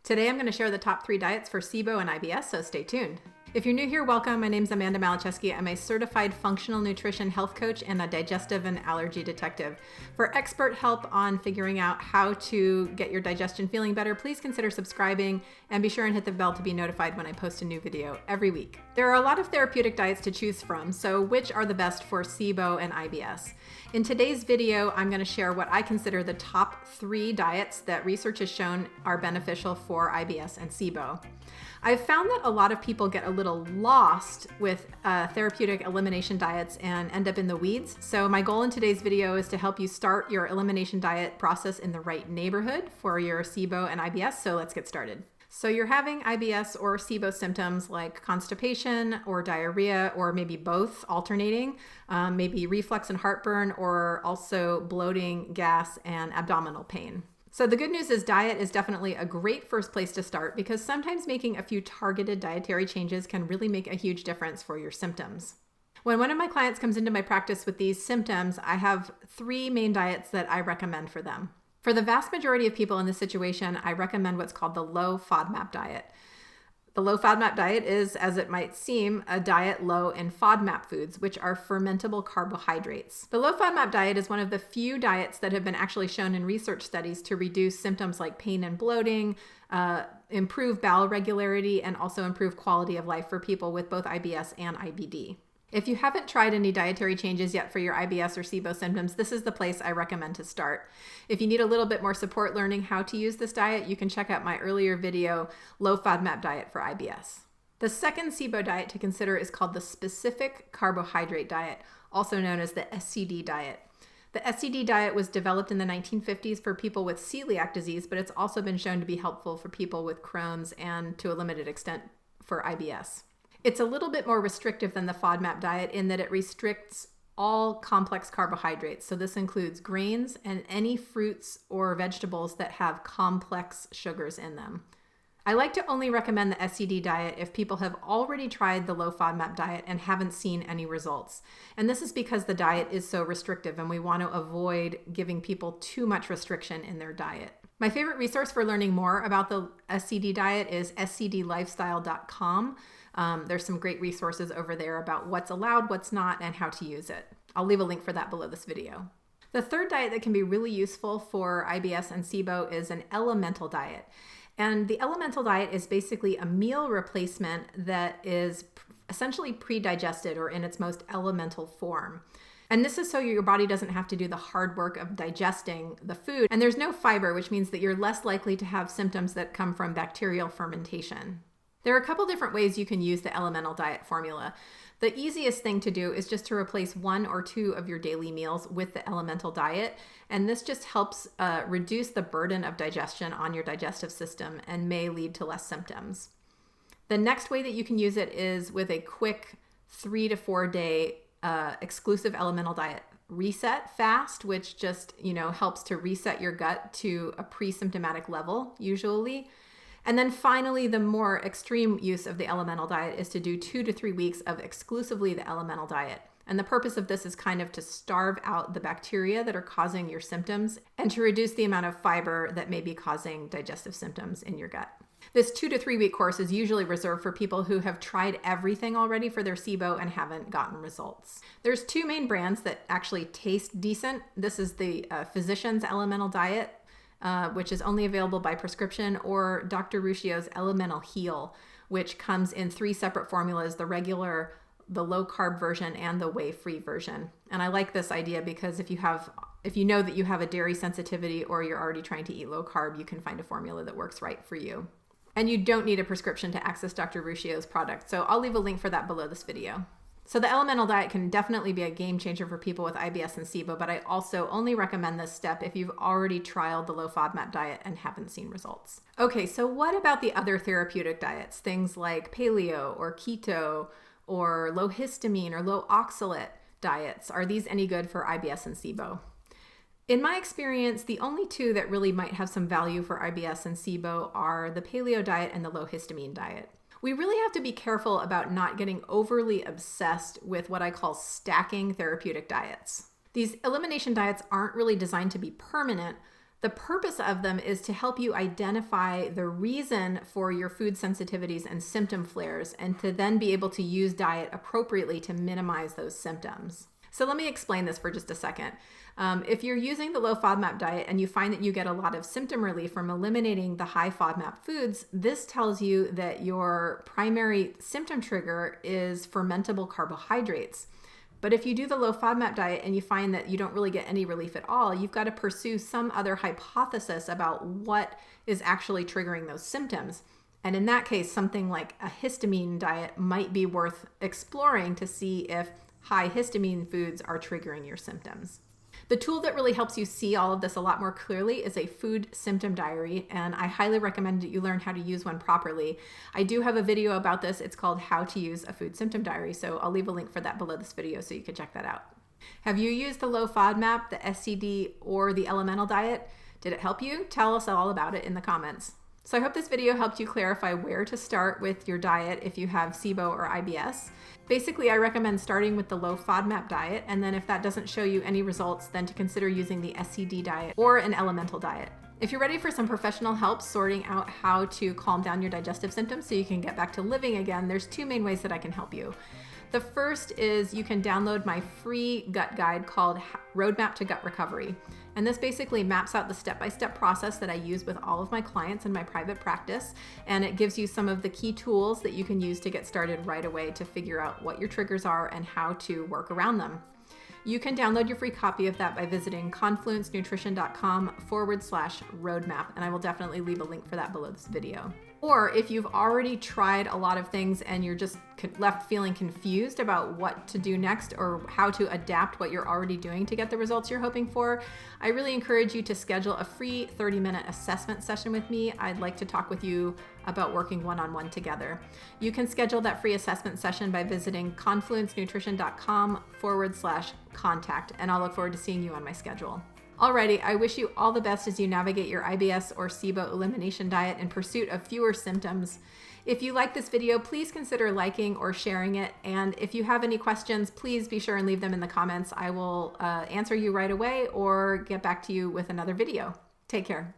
Today I'm going to share the top 3 diets for SIBO and IBS, so stay tuned. If you're new here, welcome. My name is Amanda Malacheski. I'm a certified functional nutrition health coach and a digestive and allergy detective. For expert help on figuring out how to get your digestion feeling better, please consider subscribing and be sure and hit the bell to be notified when I post a new video every week. There are a lot of therapeutic diets to choose from, so which are the best for SIBO and IBS? In today's video, I'm going to share what I consider the top 3 diets that research has shown are beneficial for IBS and SIBO. I've found that a lot of people get a little lost with therapeutic elimination diets and end up in the weeds. So my goal in today's video is to help you start your elimination diet process in the right neighborhood for your SIBO and IBS. So let's get started. So you're having IBS or SIBO symptoms like constipation or diarrhea, or maybe both alternating, maybe reflux and heartburn, or also bloating, gas, and abdominal pain. So the good news is diet is definitely a great first place to start because sometimes making a few targeted dietary changes can really make a huge difference for your symptoms. When one of my clients comes into my practice with these symptoms, I have 3 main diets that I recommend for them. For the vast majority of people in this situation, I recommend what's called the Low FODMAP diet. The Low FODMAP diet is, as it might seem, a diet low in FODMAP foods, which are fermentable carbohydrates. The Low FODMAP diet is one of the few diets that have been actually shown in research studies to reduce symptoms like pain and bloating, improve bowel regularity, and also improve quality of life for people with both IBS and IBD. If you haven't tried any dietary changes yet for your IBS or SIBO symptoms, this is the place I recommend to start. If you need a little bit more support learning how to use this diet, you can check out my earlier video, Low FODMAP Diet for IBS. The second SIBO diet to consider is called the Specific Carbohydrate Diet, also known as the SCD diet. The SCD diet was developed in the 1950s for people with celiac disease, but it's also been shown to be helpful for people with Crohn's and, to a limited extent, for IBS. It's a little bit more restrictive than the FODMAP diet in that it restricts all complex carbohydrates. So this includes grains and any fruits or vegetables that have complex sugars in them. I like to only recommend the SCD diet if people have already tried the low FODMAP diet and haven't seen any results. And this is because the diet is so restrictive and we want to avoid giving people too much restriction in their diet. My favorite resource for learning more about the SCD diet is scdlifestyle.com. There's some great resources over there about what's allowed, what's not, and how to use it. I'll leave a link for that below this video. The third diet that can be really useful for IBS and SIBO is an elemental diet. And the elemental diet is basically a meal replacement that is essentially pre-digested or in its most elemental form. And this is so your body doesn't have to do the hard work of digesting the food. And there's no fiber, which means that you're less likely to have symptoms that come from bacterial fermentation. There are a couple different ways you can use the elemental diet formula. The easiest thing to do is just to replace 1 or 2 of your daily meals with the elemental diet. And this just helps reduce the burden of digestion on your digestive system and may lead to less symptoms. The next way that you can use it is with a quick 3 to 4 day exclusive elemental diet reset fast, which just, helps to reset your gut to a pre-symptomatic level usually. And then finally, the more extreme use of the elemental diet is to do 2 to 3 weeks of exclusively the elemental diet. And the purpose of this is kind of to starve out the bacteria that are causing your symptoms and to reduce the amount of fiber that may be causing digestive symptoms in your gut. This 2 to 3 week course is usually reserved for people who have tried everything already for their SIBO and haven't gotten results. There's 2 main brands that actually taste decent. This is the Physician's Elemental Diet, which is only available by prescription, or Dr. Ruscio's Elemental Heal, which comes in 3 separate formulas: the regular, the low carb version, and the whey-free version. And I like this idea because if you know that you have a dairy sensitivity or you're already trying to eat low carb, you can find a formula that works right for you. And you don't need a prescription to access Dr. Ruscio's product, so I'll leave a link for that below this video. So the elemental diet can definitely be a game changer for people with IBS and SIBO, but I also only recommend this step if you've already trialed the low FODMAP diet and haven't seen results. Okay, so what about the other therapeutic diets? Things like paleo or keto or low histamine or low oxalate diets. Are these any good for IBS and SIBO? In my experience, the only 2 that really might have some value for IBS and SIBO are the paleo diet and the low histamine diet. We really have to be careful about not getting overly obsessed with what I call stacking therapeutic diets. These elimination diets aren't really designed to be permanent, The purpose of them is to help you identify the reason for your food sensitivities and symptom flares, and to then be able to use diet appropriately to minimize those symptoms. So let me explain this for just a second. If you're using the low FODMAP diet and you find that you get a lot of symptom relief from eliminating the high FODMAP foods, this tells you that your primary symptom trigger is fermentable carbohydrates. But if you do the low FODMAP diet and you find that you don't really get any relief at all, you've got to pursue some other hypothesis about what is actually triggering those symptoms. And in that case, something like a histamine diet might be worth exploring to see if high histamine foods are triggering your symptoms. The tool that really helps you see all of this a lot more clearly is a food symptom diary, and I highly recommend that you learn how to use one properly. I do have a video about this. It's called How to Use a Food Symptom Diary, so I'll leave a link for that below this video so you can check that out. Have you used the low FODMAP, the SCD, or the elemental diet? Did it help you? Tell us all about it in the comments. So I hope this video helped you clarify where to start with your diet if you have SIBO or IBS. Basically, I recommend starting with the low FODMAP diet, and then if that doesn't show you any results, then to consider using the SCD diet or an elemental diet. If you're ready for some professional help sorting out how to calm down your digestive symptoms so you can get back to living again, there's two main ways that I can help you. The first is you can download my free gut guide called Roadmap to Gut Recovery. And this basically maps out the step-by-step process that I use with all of my clients in my private practice. And it gives you some of the key tools that you can use to get started right away to figure out what your triggers are and how to work around them. You can download your free copy of that by visiting confluencenutrition.com/roadmap, and I will definitely leave a link for that below this video. Or if you've already tried a lot of things and you're just left feeling confused about what to do next or how to adapt what you're already doing to get the results you're hoping for, I really encourage you to schedule a free 30-minute assessment session with me. I'd like to talk with you about working one-on-one together. You can schedule that free assessment session by visiting confluencenutrition.com/contact, and I'll look forward to seeing you on my schedule. Alrighty, I wish you all the best as you navigate your IBS or SIBO elimination diet in pursuit of fewer symptoms. If you like this video, please consider liking or sharing it. And if you have any questions, please be sure and leave them in the comments. I will answer you right away or get back to you with another video. Take care.